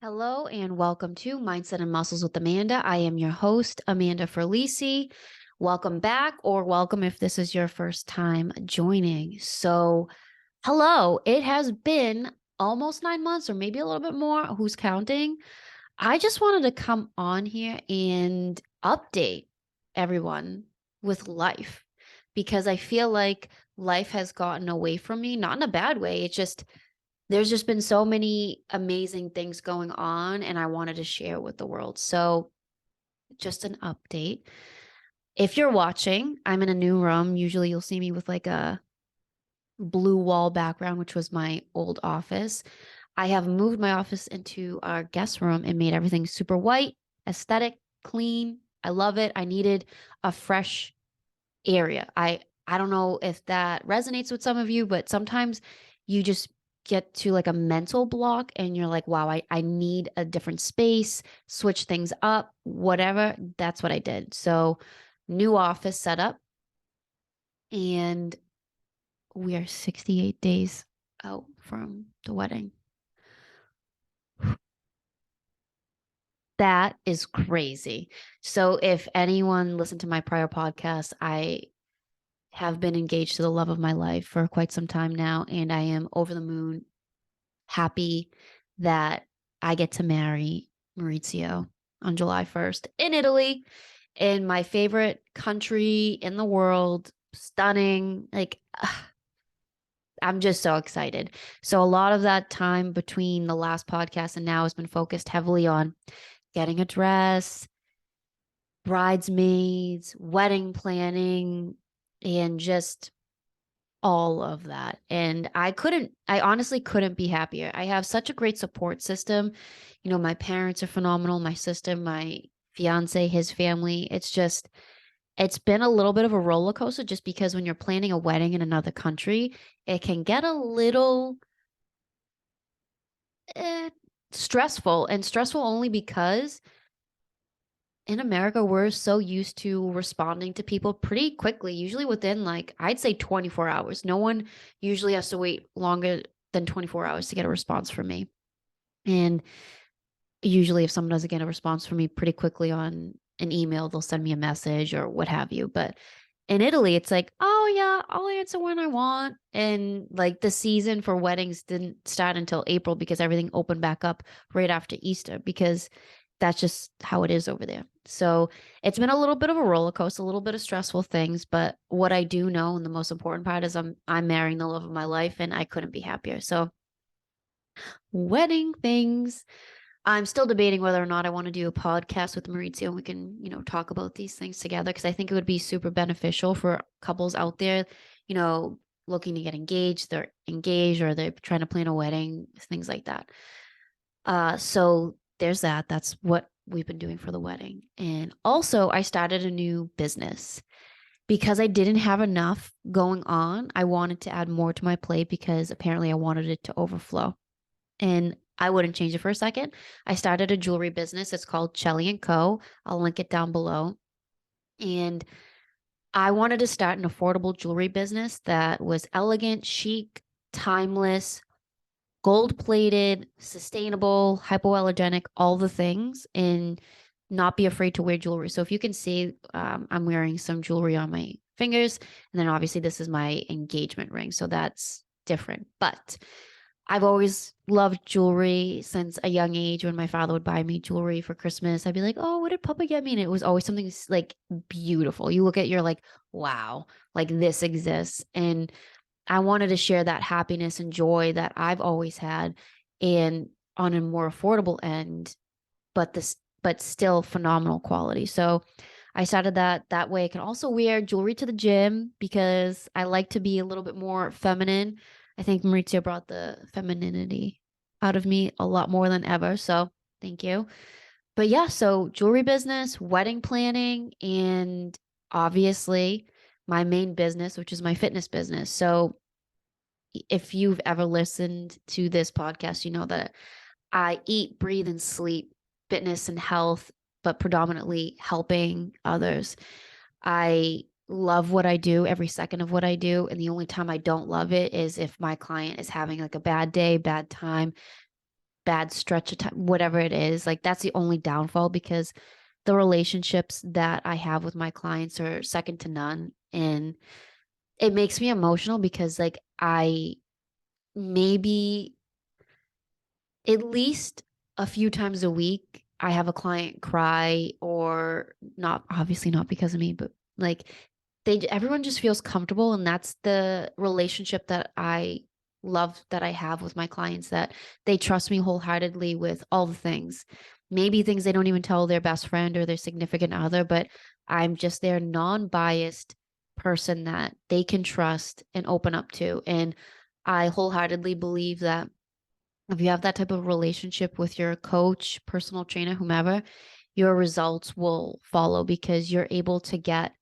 Hello and welcome to Mindset and Muscles with Amanda. I am your host, Amanda Ferlisi. Welcome back, or welcome if this is your first time joining. Hello, it has been almost 9 months, or maybe a little bit more. Who's counting? I just wanted to come on here and update everyone with life because I feel like life has gotten away from me, not in a bad way. There's just been so many amazing things going on, and I wanted to share with the world. So, just an update. If you're watching, I'm in a new room. Usually, you'll see me with like a blue wall background, which was my old office. I have moved my office into our guest room and made everything super white, aesthetic, clean. I love it. I needed a fresh area. I don't know if that resonates with some of you, but sometimes you just get to like a mental block and you're like, wow, I need a different space, switch things up, whatever. That's what I did. So, new office setup, and we are 68 days out from the wedding. That is crazy. So, if anyone listened to my prior podcast, I have been engaged to the love of my life for quite some time now, and I am over the moon happy that I get to marry Maurizio on July 1st in Italy, in my favorite country in the world. Stunning. I'm just so excited. So, a lot of that time between the last podcast and now has been focused heavily on getting a dress, bridesmaids, wedding planning, and just all of that. And I honestly couldn't be happier. I have such a great support system. My parents are phenomenal, my sister, my fiance, his family. It's been a little bit of a roller coaster just because when you're planning a wedding in another country, it can get a little eh, stressful, and stressful only because in America, we're so used to responding to people pretty quickly, usually within like, I'd say 24 hours. No one usually has to wait longer than 24 hours to get a response from me. And usually, if someone doesn't get a response from me pretty quickly on an email, they'll send me a message or what have you. But in Italy, it's like, oh, yeah, I'll answer when I want. And like the season for weddings didn't start until April because everything opened back up right after Easter because that's just how it is over there. So it's been a little bit of a roller coaster, a little bit of stressful things. But what I do know, and the most important part is I'm marrying the love of my life, and I couldn't be happier. So wedding things. I'm still debating whether or not I want to do a podcast with Maurizio and we can, talk about these things together because I think it would be super beneficial for couples out there, you know, looking to get engaged, they're engaged or they're trying to plan a wedding, things like that. So there's that. That's what we've been doing for the wedding. And also I started a new business because I didn't have enough going on. I wanted to add more to my plate because apparently I wanted it to overflow. And I wouldn't change it for a second. I started a jewelry business. It's called Chelly and Co. I'll link it down below. And I wanted to start an affordable jewelry business that was elegant, chic, timeless, gold plated, sustainable, hypoallergenic, all the things, and not be afraid to wear jewelry. So if you can see, I'm wearing some jewelry on my fingers. And then obviously, this is my engagement ring. So that's different. But I've always loved jewelry since a young age. When my father would buy me jewelry for Christmas, I'd be like, "Oh, what did Papa get me?" And it was always something like beautiful. You look at, you're like, "Wow, like this exists." And I wanted to share that happiness and joy that I've always had, and on a more affordable end, but still phenomenal quality. So I started that way. I can also wear jewelry to the gym because I like to be a little bit more feminine. I think Maurizio brought the femininity out of me a lot more than ever. So thank you. But yeah, so jewelry business, wedding planning, and obviously my main business, which is my fitness business. So if you've ever listened to this podcast, you know that I eat, breathe, and sleep fitness and health, but predominantly helping others. I love what I do, every second of what I do. And the only time I don't love it is if my client is having like a bad day, bad time. bad stretch of time, whatever it is. Like that's the only downfall because the relationships that I have with my clients are second to none. And it makes me emotional because like I maybe at least a few times a week I have a client cry, or not, obviously not because of me, but like everyone just feels comfortable, and that's the relationship that I love that I have with my clients, that they trust me wholeheartedly with all the things. Maybe things they don't even tell their best friend or their significant other, but I'm just their non-biased person that they can trust and open up to. And I wholeheartedly believe that if you have that type of relationship with your coach, personal trainer, whomever, your results will follow because you're able to get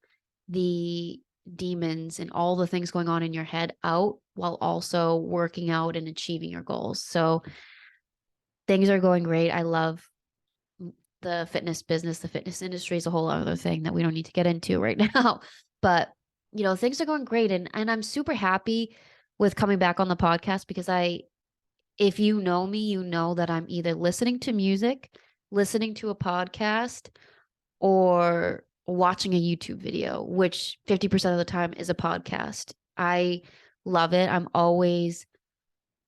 the demons and all the things going on in your head out while also working out and achieving your goals. So things are going great. I love the fitness business. The fitness industry is a whole other thing that we don't need to get into right now. But, things are going great. And I'm super happy with coming back on the podcast because if you know me, you know that I'm either listening to music, listening to a podcast, or watching a YouTube video, which 50% of the time is a podcast. I love it. I'm always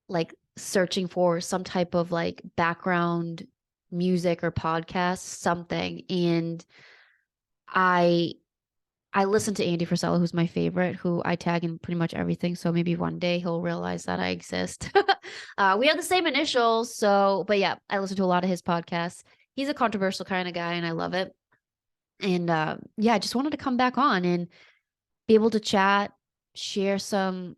like searching for some type of like background music or podcast, something. And I I listen to Andy Frisella, who's my favorite, who I tag in pretty much everything. So maybe one day he'll realize that I exist. We have the same initials. So, but yeah, I listen to a lot of his podcasts. He's a controversial kind of guy and I love it. And yeah, I just wanted to come back on and be able to chat, share some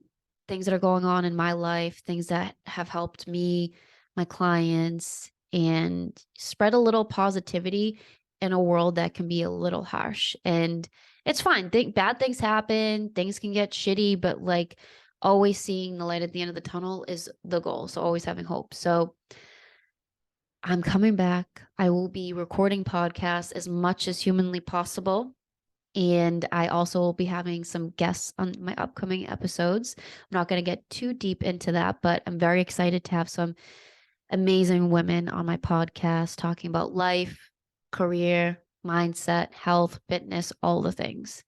things that are going on in my life, things that have helped me, my clients, and spread a little positivity in a world that can be a little harsh. And it's fine. Bad things happen, things can get shitty, but like always seeing the light at the end of the tunnel is the goal. So always having hope. So I'm coming back. I will be recording podcasts as much as humanly possible. And I also will be having some guests on my upcoming episodes. I'm not going to get too deep into that, but I'm very excited to have some amazing women on my podcast talking about life, career, mindset, health, fitness, all the things.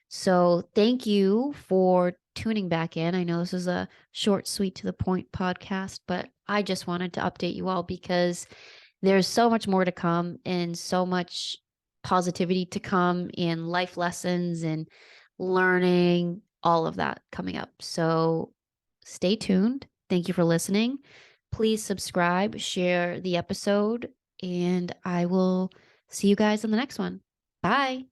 So thank you for tuning back in. I know this is a short, sweet, to the point podcast, but I just wanted to update you all because there's so much more to come and so much positivity to come and life lessons and learning, all of that coming up. So stay tuned. Thank you for listening. Please subscribe, share the episode, and I will see you guys on the next one. Bye.